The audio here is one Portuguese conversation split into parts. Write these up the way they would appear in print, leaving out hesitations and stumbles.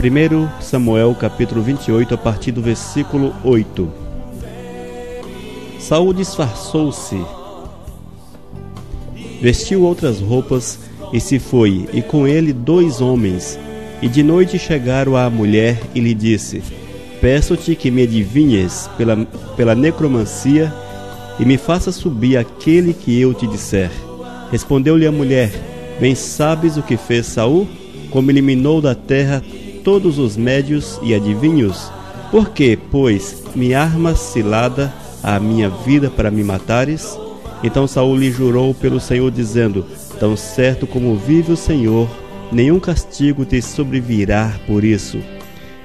1 Samuel capítulo 28, a partir do versículo 8. Saul disfarçou-se, vestiu outras roupas e se foi, e com ele 2 homens. E de noite chegaram à mulher e lhe disse: Peço-te que me adivinhes pela necromancia e me faça subir aquele que eu te disser. Respondeu-lhe a mulher: Bem sabes o que fez Saul, como eliminou da terra todos os médios e adivinhos? Por que, pois, me armas cilada à minha vida para me matares? Então Saul lhe jurou pelo Senhor, dizendo: Tão certo como vive o Senhor, nenhum castigo te sobrevirá por isso.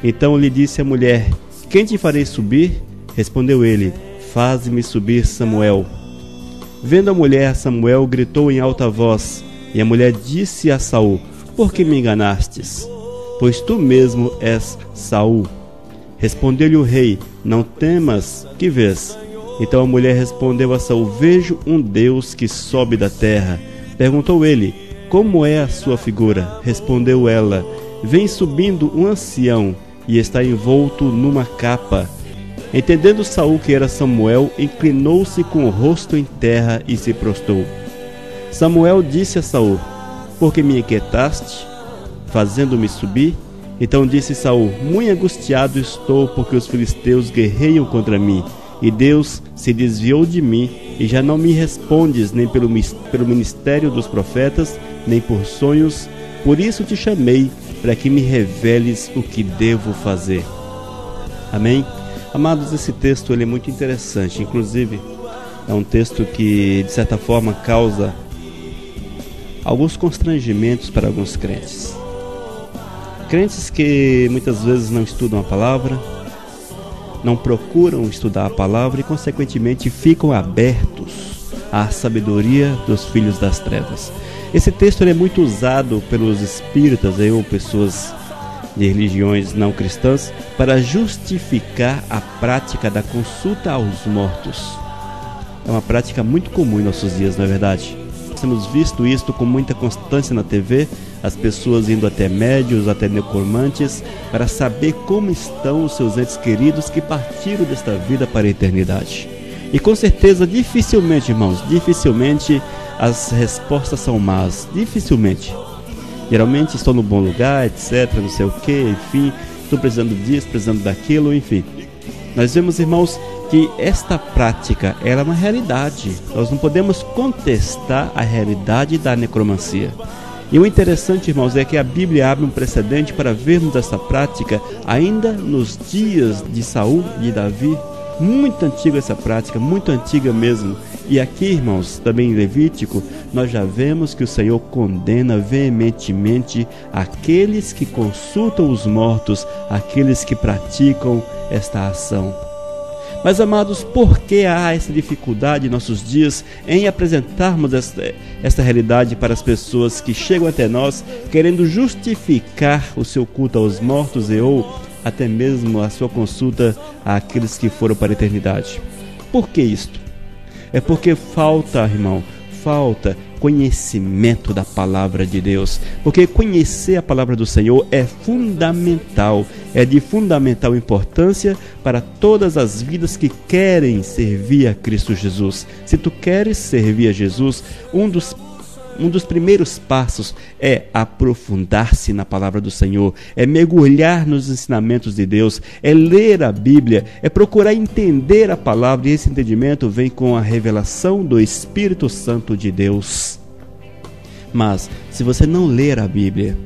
Então lhe disse a mulher: Quem te farei subir? Respondeu ele: Faze-me subir Samuel. Vendo a mulher Samuel, gritou em alta voz, e a mulher disse a Saul: Por que me enganastes? Pois tu mesmo és Saul. Respondeu-lhe o rei: Não temas, que vês? Então a mulher respondeu a Saul: Vejo um Deus que sobe da terra. Perguntou ele: Como é a sua figura? Respondeu ela: Vem subindo um ancião e está envolto numa capa. Entendendo Saul que era Samuel, inclinou-se com o rosto em terra e se prostrou. Samuel disse a Saul: Por que me inquietaste, fazendo-me subir? Então disse Saul: Muito angustiado estou, porque os filisteus guerreiam contra mim, e Deus se desviou de mim, e já não me respondes nem pelo ministério dos profetas, nem por sonhos. Por isso te chamei, para que me reveles o que devo fazer. Amém? Amados, esse texto ele é muito interessante. Inclusive, é um texto que, de certa forma, causa alguns constrangimentos para alguns crentes. Crentes que muitas vezes não estudam a palavra, não procuram estudar a palavra e, consequentemente, ficam abertos à sabedoria dos filhos das trevas. Esse texto ele é muito usado pelos espíritas ou pessoas de religiões não cristãs para justificar a prática da consulta aos mortos. É uma prática muito comum em nossos dias, não é verdade? Temos visto isto com muita constância na TV, as pessoas indo até médios, até necromantes, para saber como estão os seus entes queridos que partiram desta vida para a eternidade. E com certeza, dificilmente, irmãos, as respostas são más, dificilmente. Geralmente estou no bom lugar, etc, não sei o que, enfim, estou precisando disso, precisando daquilo, enfim. Nós vemos, irmãos, que esta prática é uma realidade. Nós não podemos contestar a realidade da necromancia. E o interessante, irmãos, é que a Bíblia abre um precedente para vermos essa prática ainda nos dias de Saul e de Davi. Muito antiga essa prática, muito antiga mesmo. E aqui, irmãos, também em Levítico, nós já vemos que o Senhor condena veementemente aqueles que consultam os mortos, aqueles que praticam esta ação. Mas, amados, por que há essa dificuldade em nossos dias em apresentarmos esta realidade para as pessoas que chegam até nós querendo justificar o seu culto aos mortos ou até mesmo a sua consulta àqueles que foram para a eternidade? Por que isto? É porque falta, irmão, conhecimento da palavra de Deus, porque conhecer a palavra do Senhor é fundamental, é de fundamental importância para todas as vidas que querem servir a Cristo Jesus. Se tu queres servir a Jesus, um dos primeiros passos é aprofundar-se na palavra do Senhor, é mergulhar nos ensinamentos de Deus, é ler a Bíblia, é procurar entender a palavra, e esse entendimento vem com a revelação do Espírito Santo de Deus. Mas, se você não ler a Bíblia,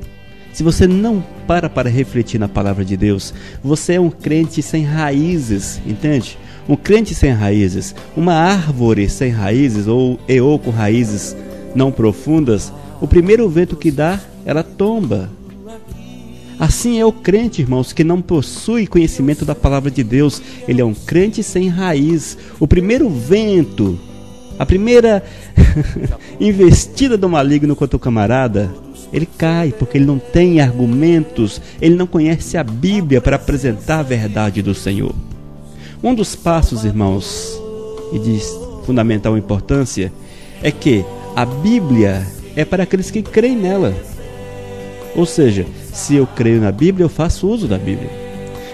se você não para refletir na palavra de Deus, você é um crente sem raízes, entende? Um crente sem raízes, uma árvore sem raízes ou com raízes não profundas, o primeiro vento que dá, ela tomba. Assim é o crente, irmãos, que não possui conhecimento da palavra de Deus. Ele é um crente sem raiz. O primeiro vento, a primeira investida do maligno contra o camarada, ele cai, porque ele não tem argumentos, ele não conhece a Bíblia para apresentar a verdade do Senhor. Um dos passos, irmãos, e de fundamental importância, é que a Bíblia é para aqueles que creem nela. Ou seja, Se eu creio na Bíblia, eu faço uso da Bíblia.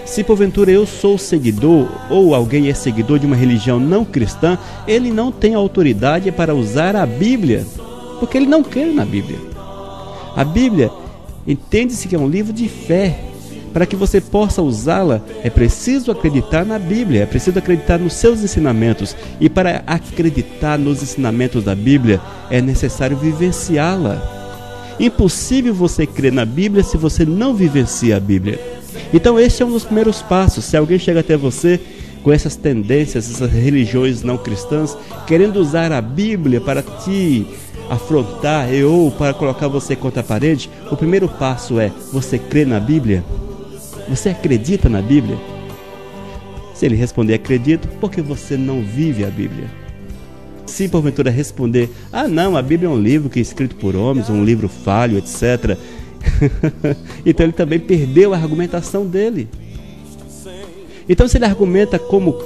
Se porventura eu sou seguidor ou alguém é seguidor de uma religião não cristã, ele não tem autoridade para usar a Bíblia, porque ele não crê na Bíblia. A Bíblia, entende-se que é um livro de fé. Para que você possa usá-la, é preciso acreditar na Bíblia, é preciso acreditar nos seus ensinamentos. E para acreditar nos ensinamentos da Bíblia, é necessário vivenciá-la. Impossível você crer na Bíblia se você não vivencia a Bíblia. Então este é um dos primeiros passos. Se alguém chega até você com essas tendências, essas religiões não cristãs, querendo usar a Bíblia para te afrontar ou para colocar você contra a parede, o primeiro passo é: você crê na Bíblia? Você acredita na Bíblia? Se ele responder acredito, porque você não vive a Bíblia. Se porventura responder, não, a Bíblia é um livro que é escrito por homens, um livro falho, etc. Então ele também perdeu a argumentação dele. Então se ele argumenta como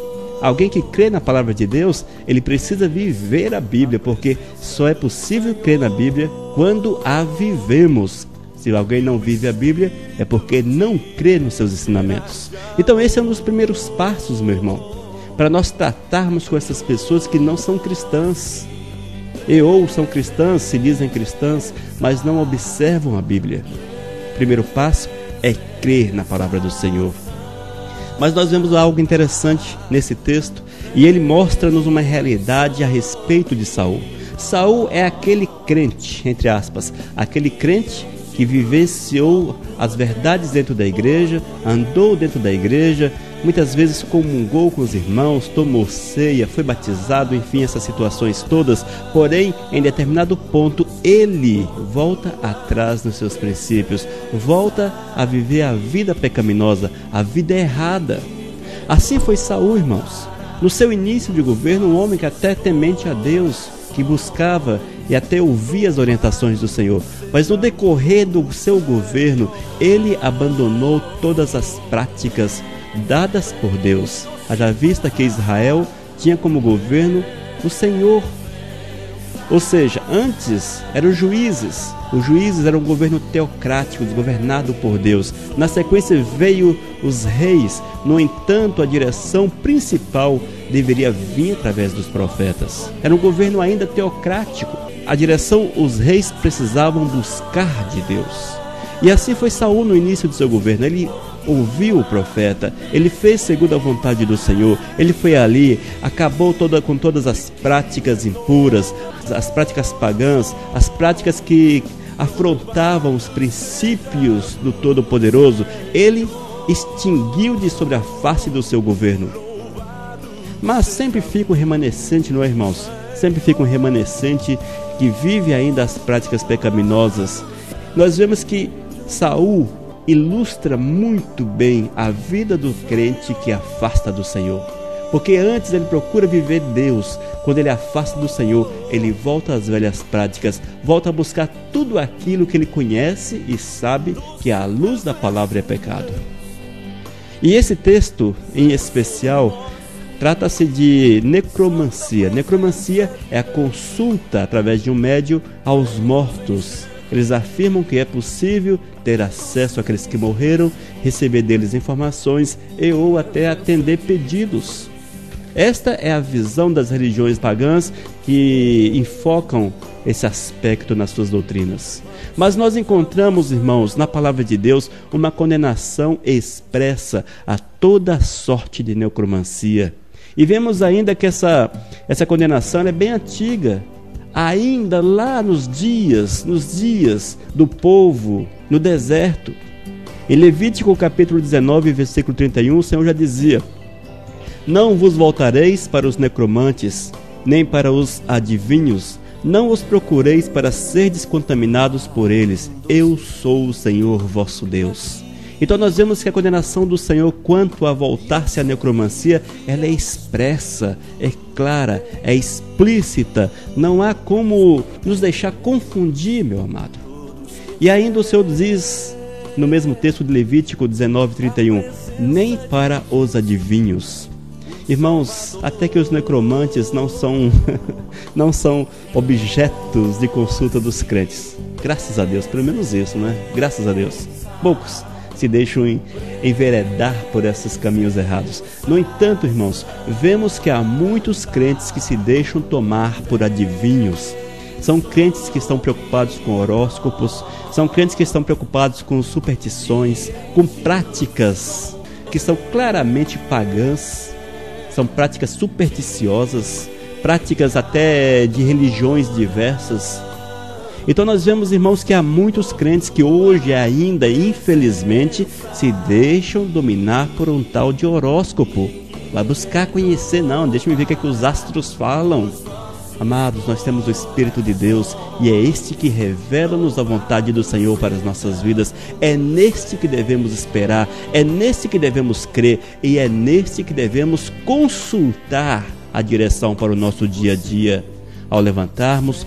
alguém que crê na palavra de Deus, ele precisa viver a Bíblia, porque só é possível crer na Bíblia quando a vivemos. Se alguém não vive a Bíblia, é porque não crê nos seus ensinamentos. Então esse é um dos primeiros passos, meu irmão, para nós tratarmos com essas pessoas que não são cristãs. Ou são cristãs, se dizem cristãs, mas não observam a Bíblia. O primeiro passo é crer na palavra do Senhor. Mas nós vemos algo interessante nesse texto, e ele mostra-nos uma realidade a respeito de Saul. Saul é aquele crente, entre aspas, aquele crente que vivenciou as verdades dentro da igreja, andou dentro da igreja, muitas vezes comungou com os irmãos, tomou ceia, foi batizado, enfim, essas situações todas. Porém, em determinado ponto, ele volta atrás nos seus princípios, volta a viver a vida pecaminosa, a vida errada. Assim foi Saul, irmãos. No seu início de governo, um homem que até temente a Deus, que buscava e até ouvia as orientações do Senhor. Mas no decorrer do seu governo, ele abandonou todas as práticas dadas por Deus. Haja vista que Israel tinha como governo o Senhor. Ou seja, antes eram os juízes eram um governo teocrático, governado por Deus. Na sequência veio os reis. No entanto, a direção principal deveria vir através dos profetas. Era um governo ainda teocrático. A direção, os reis precisavam buscar de Deus. E assim foi Saul no início do seu governo. Ele ouviu o profeta, ele fez segundo a vontade do Senhor, ele foi ali, acabou com todas as práticas impuras, as práticas pagãs, as práticas que afrontavam os princípios do Todo-Poderoso. Ele extinguiu de sobre a face do seu governo. Mas sempre fica um remanescente, não é, irmãos? Sempre fica um remanescente que vive ainda as práticas pecaminosas. Nós vemos que Saul ilustra muito bem a vida do crente que afasta do Senhor. Porque antes ele procura viver Deus, quando ele afasta do Senhor, ele volta às velhas práticas, volta a buscar tudo aquilo que ele conhece e sabe que à luz da palavra é pecado. E esse texto, em especial, trata-se de necromancia. Necromancia é a consulta através de um médium aos mortos. Eles afirmam que é possível ter acesso àqueles que morreram, receber deles informações e ou até atender pedidos. Esta é a visão das religiões pagãs que enfocam esse aspecto nas suas doutrinas. Mas nós encontramos, irmãos, na palavra de Deus, uma condenação expressa a toda sorte de necromancia. E vemos ainda que essa condenação é bem antiga. Ainda lá nos dias do povo no deserto. Em Levítico capítulo 19, versículo 31, o Senhor já dizia: não vos voltareis para os necromantes, nem para os adivinhos, não os procureis para serdes contaminados por eles. Eu sou o Senhor vosso Deus. Então nós vemos que a condenação do Senhor quanto a voltar-se à necromancia, ela é expressa, é clara, é explícita. Não há como nos deixar confundir, meu amado. E ainda o Senhor diz, no mesmo texto de Levítico 19:31, nem para os adivinhos. Irmãos, até que os necromantes não são objetos de consulta dos crentes. Graças a Deus, pelo menos isso, né? Graças a Deus. poucos se deixam enveredar por esses caminhos errados. No entanto, irmãos, vemos que há muitos crentes que se deixam tomar por adivinhos. São crentes que estão preocupados com horóscopos, são crentes que estão preocupados com superstições, com práticas que são claramente pagãs, são práticas supersticiosas, práticas até de religiões diversas. Então nós vemos, irmãos, que há muitos crentes que hoje ainda, infelizmente, se deixam dominar por um tal de horóscopo. Vai buscar conhecer, não, deixa-me ver o que é que os astros falam. Amados, nós temos o Espírito de Deus e é este que revela-nos a vontade do Senhor para as nossas vidas. É neste que devemos esperar, é neste que devemos crer e é neste que devemos consultar a direção para o nosso dia a dia. Ao levantarmos,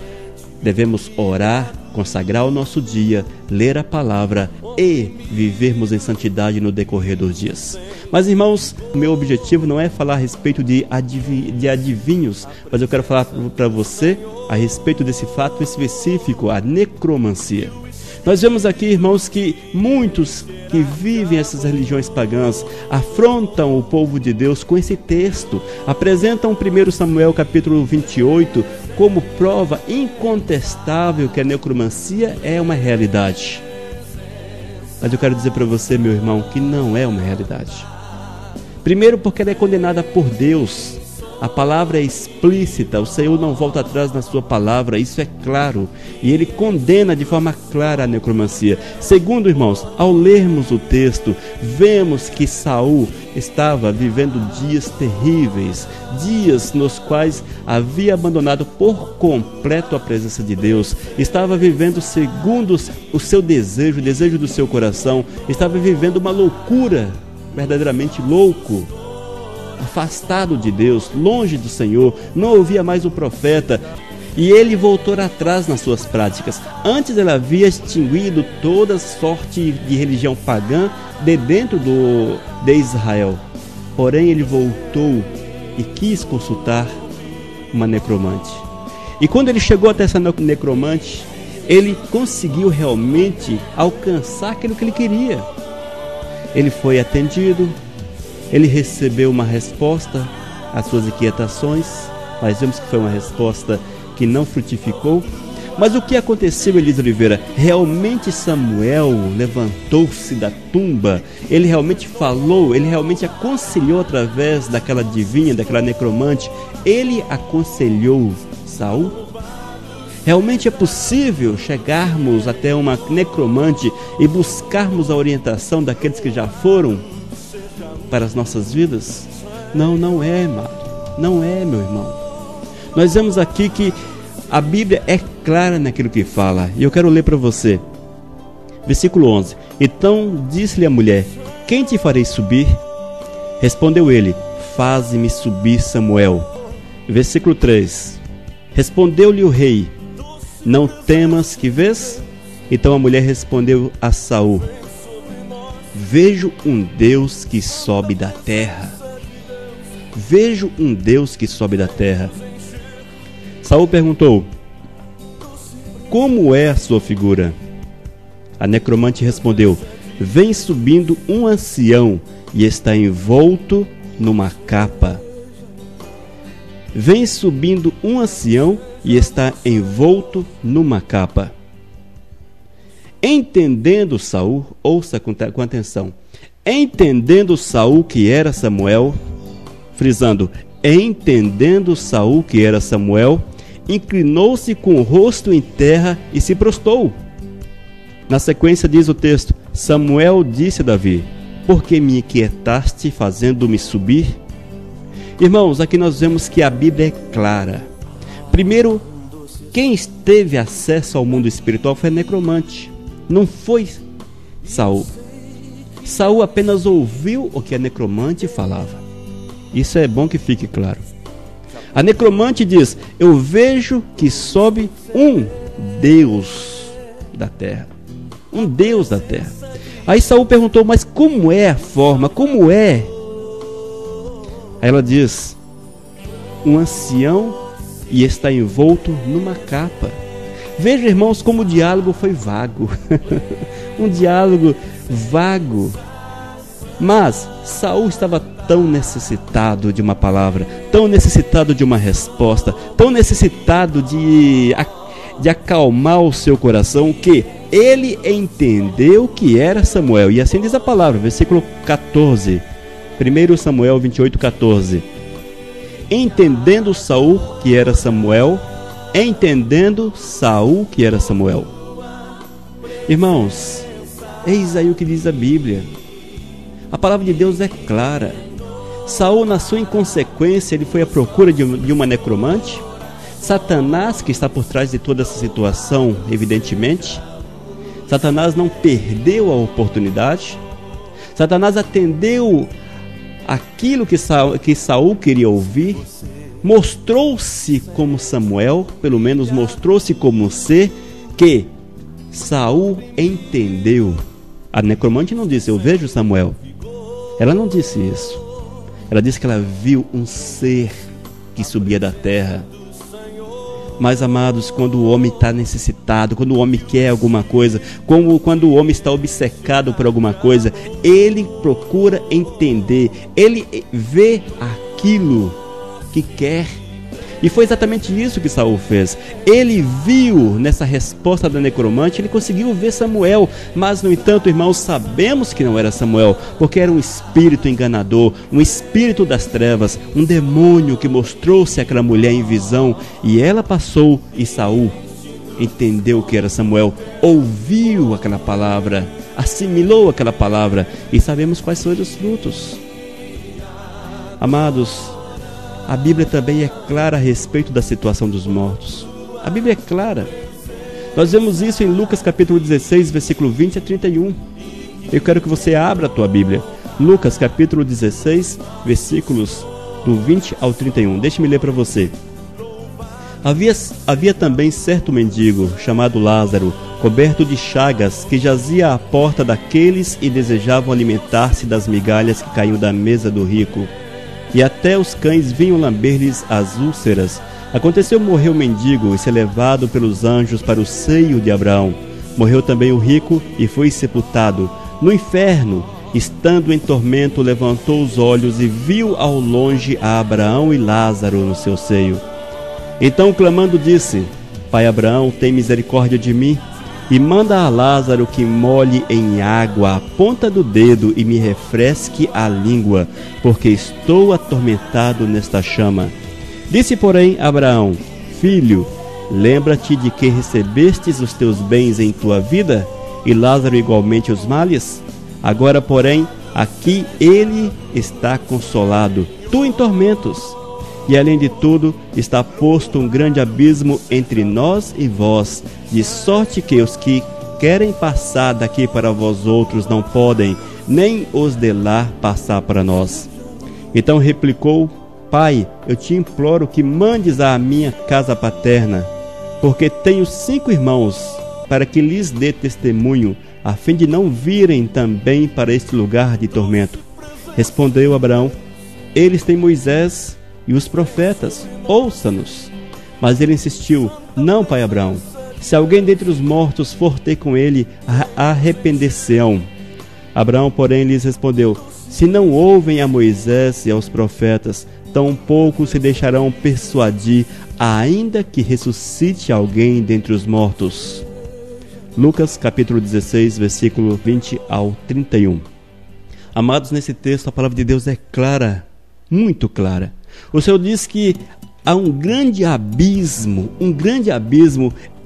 devemos orar, consagrar o nosso dia, ler a palavra e vivermos em santidade no decorrer dos dias. Mas, irmãos, o meu objetivo não é falar a respeito de adivinhos, mas eu quero falar para você a respeito desse fato específico, a necromancia. Nós vemos aqui, irmãos, que muitos que vivem essas religiões pagãs afrontam o povo de Deus com esse texto, apresentam 1 Samuel capítulo 28 como prova incontestável que a necromancia é uma realidade. Mas eu quero dizer para você, meu irmão, que não é uma realidade. Primeiro, porque ela é condenada por Deus. A palavra é explícita, o Senhor não volta atrás na sua palavra, isso é claro. E Ele condena de forma clara a necromancia. Segundo, irmãos, ao lermos o texto, vemos que Saul estava vivendo dias terríveis, dias nos quais havia abandonado por completo a presença de Deus, estava vivendo segundo o seu desejo, o desejo do seu coração, estava vivendo uma loucura, verdadeiramente louco, afastado de Deus, longe do Senhor, não ouvia mais o profeta, e ele voltou atrás nas suas práticas. Antes ele havia extinguido toda sorte de religião pagã de dentro de Israel, porém ele voltou e quis consultar uma necromante. E quando ele chegou até essa necromante, ele conseguiu realmente alcançar aquilo que ele queria. Ele foi atendido, ele recebeu uma resposta às suas inquietações, mas vemos que foi uma resposta que não frutificou. Mas o que aconteceu, Elisa Oliveira? Realmente Samuel levantou-se da tumba, ele realmente falou, ele realmente aconselhou através daquela adivinha, daquela necromante, ele aconselhou Saul? Realmente é possível chegarmos até uma necromante e buscarmos a orientação daqueles que já foram para as nossas vidas? Não, não é, amado. Não é, meu irmão. Nós vemos aqui que a Bíblia é clara naquilo que fala. E eu quero ler para você. Versículo 11. Então disse-lhe a mulher: quem te farei subir? Respondeu ele: faze-me subir, Samuel. Versículo 3. Respondeu-lhe o rei: não temas que vês? Então a mulher respondeu a Saul: vejo um Deus que sobe da terra. Vejo um Deus que sobe da terra. Saul perguntou: como é a sua figura? A necromante respondeu: vem subindo um ancião e está envolto numa capa. Vem subindo um ancião e está envolto numa capa. Entendendo Saul, ouça com atenção, entendendo Saul que era Samuel, frisando, entendendo Saul que era Samuel, inclinou-se com o rosto em terra e se prostrou. Na sequência diz o texto: Samuel disse a Davi: por que me inquietaste fazendo-me subir? Irmãos, aqui nós vemos que a Bíblia é clara. Primeiro, quem teve acesso ao mundo espiritual foi a necromante, não foi Saul. Saul apenas ouviu o que a necromante falava. Isso é bom que fique claro. A necromante diz: eu vejo que sobe um Deus da terra. Um Deus da terra. Aí Saul perguntou: mas como é a forma? Como é? Aí ela diz: um ancião e está envolto numa capa. Veja, irmãos, como o diálogo foi vago. um diálogo vago. Mas Saul estava tão necessitado de uma palavra, tão necessitado de uma resposta, tão necessitado de acalmar o seu coração, que ele entendeu que era Samuel. E assim diz a palavra, versículo 14, 1 Samuel 28, 14. Entendendo Saul que era Samuel, Irmãos, eis aí o que diz a Bíblia. A palavra de Deus é clara. Saul, na sua inconsequência, ele foi à procura de uma necromante. Satanás, que está por trás de toda essa situação, evidentemente. Satanás não perdeu a oportunidade. Satanás atendeu aquilo que Saul queria ouvir. Mostrou-se como Samuel, pelo menos mostrou-se como um ser que Saul entendeu. A necromante não disse, eu vejo Samuel. Ela não disse isso. Ela disse que ela viu um ser que subia da terra. Mas, amados, quando o homem está necessitado, quando o homem quer alguma coisa, quando o homem está obcecado por alguma coisa, ele procura entender, ele vê aquilo que quer. E foi exatamente isso que Saul fez. Ele viu nessa resposta da necromante, ele conseguiu ver Samuel. Mas, no entanto, irmãos, sabemos que não era Samuel, porque era um espírito enganador, um espírito das trevas, um demônio que mostrou-se àquela mulher em visão. E ela passou, e Saul entendeu que era Samuel, ouviu aquela palavra, assimilou aquela palavra, e sabemos quais foram os frutos. Amados, a Bíblia também é clara a respeito da situação dos mortos. A Bíblia é clara. Nós vemos isso em Lucas capítulo 16, versículo 20 a 31. Eu quero que você abra a tua Bíblia. Lucas capítulo 16, versículos do 20 ao 31. Deixe-me ler para você. Havia também certo mendigo, chamado Lázaro, coberto de chagas, que jazia à porta daqueles e desejavam alimentar-se das migalhas que caíam da mesa do rico. E até os cães vinham lamber-lhes as úlceras. Aconteceu morrer o mendigo e ser levado pelos anjos para o seio de Abraão. Morreu também o rico e foi sepultado. No inferno, estando em tormento, levantou os olhos e viu ao longe a Abraão e Lázaro no seu seio. Então, clamando, disse: Pai Abraão, tem misericórdia de mim, e manda a Lázaro que molhe em água a ponta do dedo e me refresque a língua, porque estou atormentado nesta chama. Disse, porém, Abraão: Filho, lembra-te de que recebestes os teus bens em tua vida, e Lázaro igualmente os males? Agora, porém, aqui ele está consolado, tu em tormentos. E além de tudo, está posto um grande abismo entre nós e vós, de sorte que os que querem passar daqui para vós outros não podem, nem os de lá passar para nós. Então replicou: Pai, eu te imploro que mandes à minha casa paterna, porque tenho 5 irmãos, para que lhes dê testemunho, a fim de não virem também para este lugar de tormento. Respondeu Abraão: Eles têm Moisés e os profetas, ouça-nos. Mas ele insistiu: Não, pai Abraão, se alguém dentre os mortos for ter com ele, arrepender-se-ão. Abraão, porém, lhes respondeu: Se não ouvem a Moisés e aos profetas, tampouco se deixarão persuadir, ainda que ressuscite alguém dentre os mortos. Lucas capítulo 16, versículo 20 ao 31. Amados, nesse texto a palavra de Deus é clara, muito clara. O Senhor diz que há um grande abismo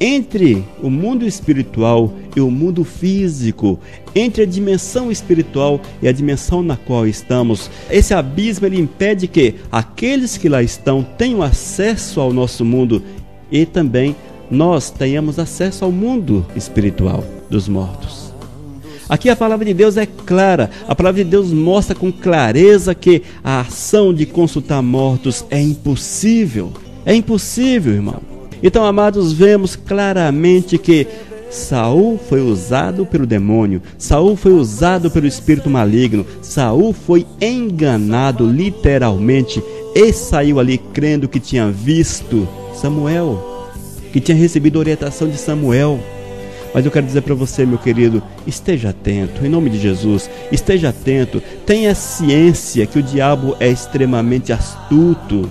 entre o mundo espiritual e o mundo físico, entre a dimensão espiritual e a dimensão na qual estamos. Esse abismo ele impede que aqueles que lá estão tenham acesso ao nosso mundo e também nós tenhamos acesso ao mundo espiritual dos mortos. Aqui a palavra de Deus é clara, a palavra de Deus mostra com clareza que a ação de consultar mortos é impossível, irmão. Então, amados, vemos claramente que Saul foi usado pelo demônio, Saul foi usado pelo espírito maligno, Saul foi enganado literalmente e saiu ali crendo que tinha visto Samuel, que tinha recebido orientação de Samuel. Mas eu quero dizer para você, meu querido, esteja atento, em nome de Jesus, esteja atento, tenha ciência que o diabo é extremamente astuto,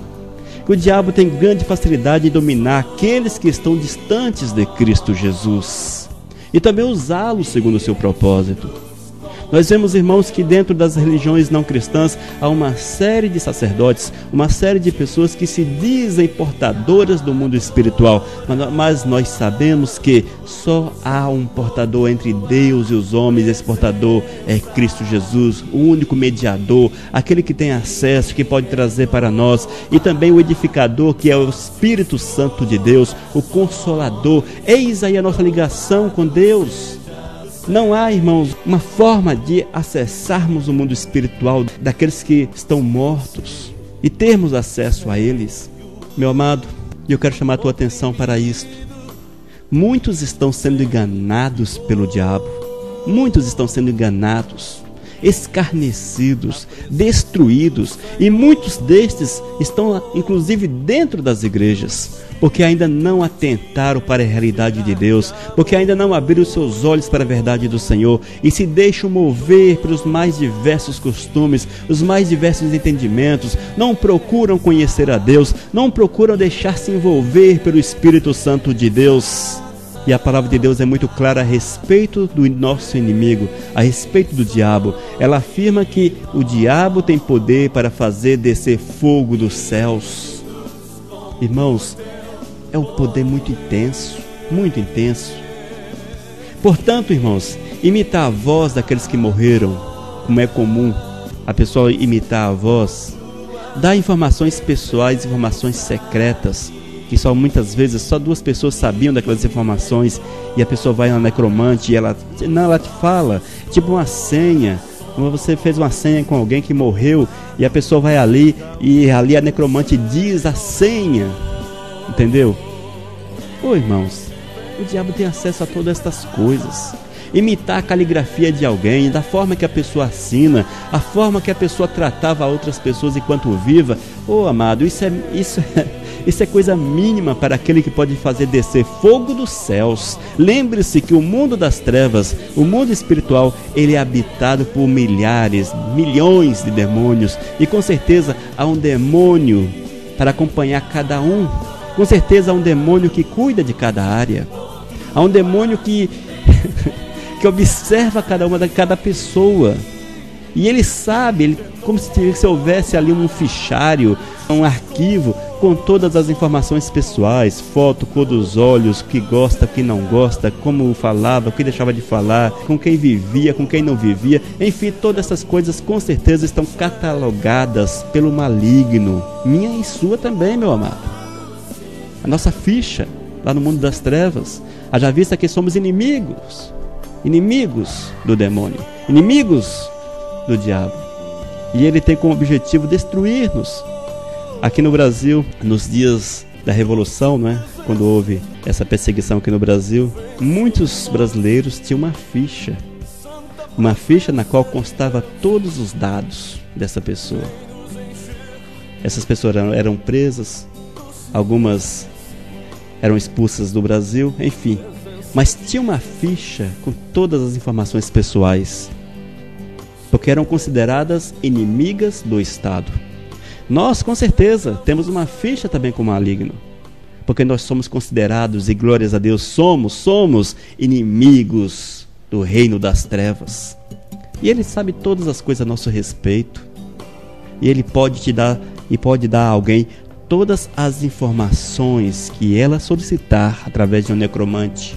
que o diabo tem grande facilidade em dominar aqueles que estão distantes de Cristo Jesus e também usá-los segundo o seu propósito. Nós vemos, irmãos, que dentro das religiões não cristãs há uma série de sacerdotes, uma série de pessoas que se dizem portadoras do mundo espiritual, mas nós sabemos que só há um portador entre Deus e os homens. Esse portador é Cristo Jesus, o único mediador, aquele que tem acesso, que pode trazer para nós, e também o edificador, que é o Espírito Santo de Deus, o Consolador. Eis aí a nossa ligação com Deus. Não há, irmãos, uma forma de acessarmos o mundo espiritual daqueles que estão mortos e termos acesso a eles. Meu amado, eu quero chamar a tua atenção para isto. Muitos estão sendo enganados pelo diabo. Muitos estão sendo enganados, escarnecidos, destruídos, e muitos destes estão inclusive dentro das igrejas, porque ainda não atentaram para a realidade de Deus, porque ainda não abriram os seus olhos para a verdade do Senhor e se deixam mover pelos mais diversos costumes, os mais diversos entendimentos, não procuram conhecer a Deus, não procuram deixar-se envolver pelo Espírito Santo de Deus. E a palavra de Deus é muito clara a respeito do nosso inimigo, a respeito do diabo. Ela afirma que o diabo tem poder para fazer descer fogo dos céus. Irmãos, é um poder muito intenso, muito intenso. Portanto, irmãos, imitar a voz daqueles que morreram, como é comum a pessoa imitar a voz, dá informações pessoais, informações secretas, que só muitas vezes só duas pessoas sabiam daquelas informações, e a pessoa vai na necromante e ela te fala, tipo uma senha. Como você fez uma senha com alguém que morreu, e a pessoa vai ali, e ali a necromante diz a senha. Entendeu? Ô irmãos, o diabo tem acesso a todas estas coisas. Imitar a caligrafia de alguém, da forma que a pessoa assina, a forma que a pessoa tratava outras pessoas enquanto viva. Ô amado, isso é coisa mínima para aquele que pode fazer descer fogo dos céus. Lembre-se que o mundo das trevas, o mundo espiritual, ele é habitado por milhares, milhões de demônios, e com certeza há um demônio para acompanhar cada um. Com certeza há um demônio que cuida de cada área. Há um demônio que observa cada pessoa. E ele sabe, como se houvesse ali um fichário, um arquivo com todas as informações pessoais, foto, cor dos olhos, o que gosta, o que não gosta, como falava, o que deixava de falar, com quem vivia, com quem não vivia. Enfim, todas essas coisas com certeza estão catalogadas pelo maligno. Minha e sua também, meu amado. A nossa ficha lá no mundo das trevas, haja vista que somos inimigos do demônio, inimigos do diabo, e ele tem como objetivo destruir-nos. Aqui no Brasil, nos dias da Revolução, não é? Quando houve essa perseguição aqui no Brasil, muitos brasileiros tinham uma ficha na qual constava todos os dados dessa pessoa. Essas pessoas eram presas, algumas eram expulsas do Brasil, enfim. Mas tinha uma ficha com todas as informações pessoais, porque eram consideradas inimigas do Estado. Nós, com certeza, temos uma ficha também com o maligno, porque nós somos considerados, e glórias a Deus, somos inimigos do reino das trevas. E Ele sabe todas as coisas a nosso respeito, e Ele pode te dar, e pode dar a alguém todas as informações que ela solicitar através de um necromante,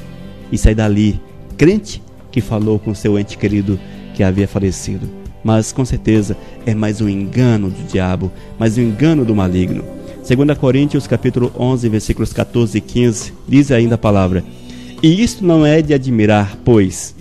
e sair dali crente que falou com seu ente querido que havia falecido. Mas com certeza é mais um engano do diabo, mais um engano do maligno. 2 Coríntios capítulo 11, versículos 14 e 15, diz ainda a palavra: e isto não é de admirar, pois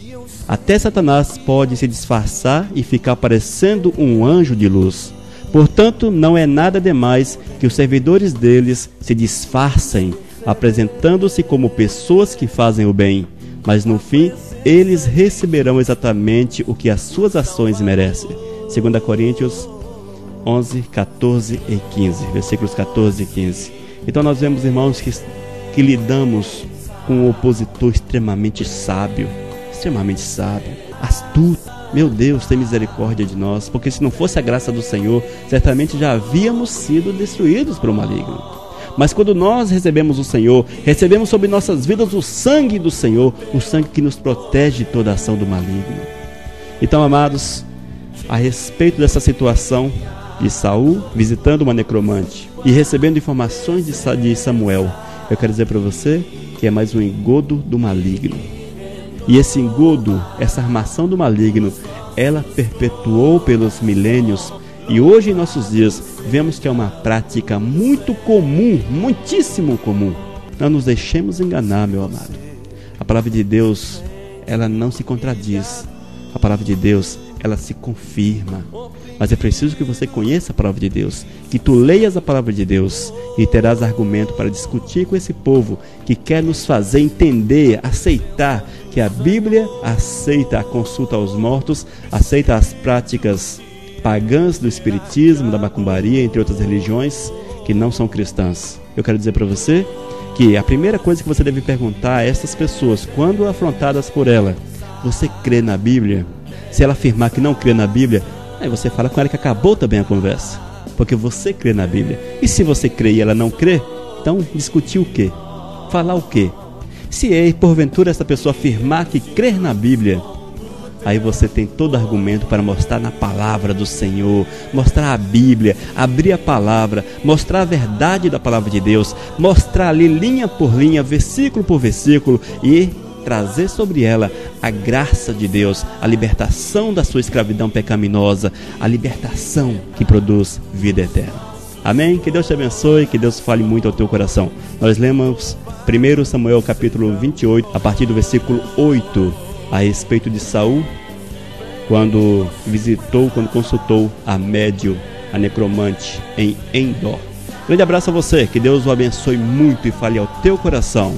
até Satanás pode se disfarçar e ficar parecendo um anjo de luz. Portanto, não é nada demais que os servidores deles se disfarcem, apresentando-se como pessoas que fazem o bem, mas no fim eles receberão exatamente o que as suas ações merecem. 2 Coríntios 11, 14 e 15, versículos 14 e 15. Então nós vemos, irmãos, que lidamos com um opositor extremamente sábio, astuto. Meu Deus, tem misericórdia de nós, porque se não fosse a graça do Senhor, certamente já havíamos sido destruídos pelo maligno. Mas quando nós recebemos o Senhor, recebemos sobre nossas vidas o sangue do Senhor, o sangue que nos protege de toda a ação do maligno. Então, amados, a respeito dessa situação de Saul visitando uma necromante e recebendo informações de Samuel, eu quero dizer para você que é mais um engodo do maligno. E esse engodo, essa armação do maligno, ela perpetuou pelos milênios. E hoje, em nossos dias, vemos que é uma prática muito comum, muitíssimo comum. Não nos deixemos enganar, meu amado. A palavra de Deus, ela não se contradiz. A palavra de Deus, ela se confirma. Mas é preciso que você conheça a palavra de Deus, que tu leias a palavra de Deus e terás argumento para discutir com esse povo que quer nos fazer entender, aceitar que a Bíblia aceita a consulta aos mortos, aceita as práticas pagãs do espiritismo, da macumbaria, entre outras religiões que não são cristãs. Eu quero dizer para você que a primeira coisa que você deve perguntar a essas pessoas, quando afrontadas por ela: você crê na Bíblia? Se ela afirmar que não crê na Bíblia, aí você fala com ela que acabou também a conversa, porque você crê na Bíblia. E se você crê e ela não crê, então discutir o quê? Falar o quê? Se porventura essa pessoa afirmar que crê na Bíblia, aí você tem todo argumento para mostrar na palavra do Senhor, mostrar a Bíblia, abrir a palavra, mostrar a verdade da palavra de Deus, mostrar ali linha por linha, versículo por versículo, e trazer sobre ela a graça de Deus, a libertação da sua escravidão pecaminosa, a libertação que produz vida eterna. Amém? Que Deus te abençoe, que Deus fale muito ao teu coração. Nós lemos 1 Samuel capítulo 28, a partir do versículo 8, a respeito de Saul, quando consultou a médium, a necromante, em Endor. Grande abraço a você, que Deus o abençoe muito e fale ao teu coração.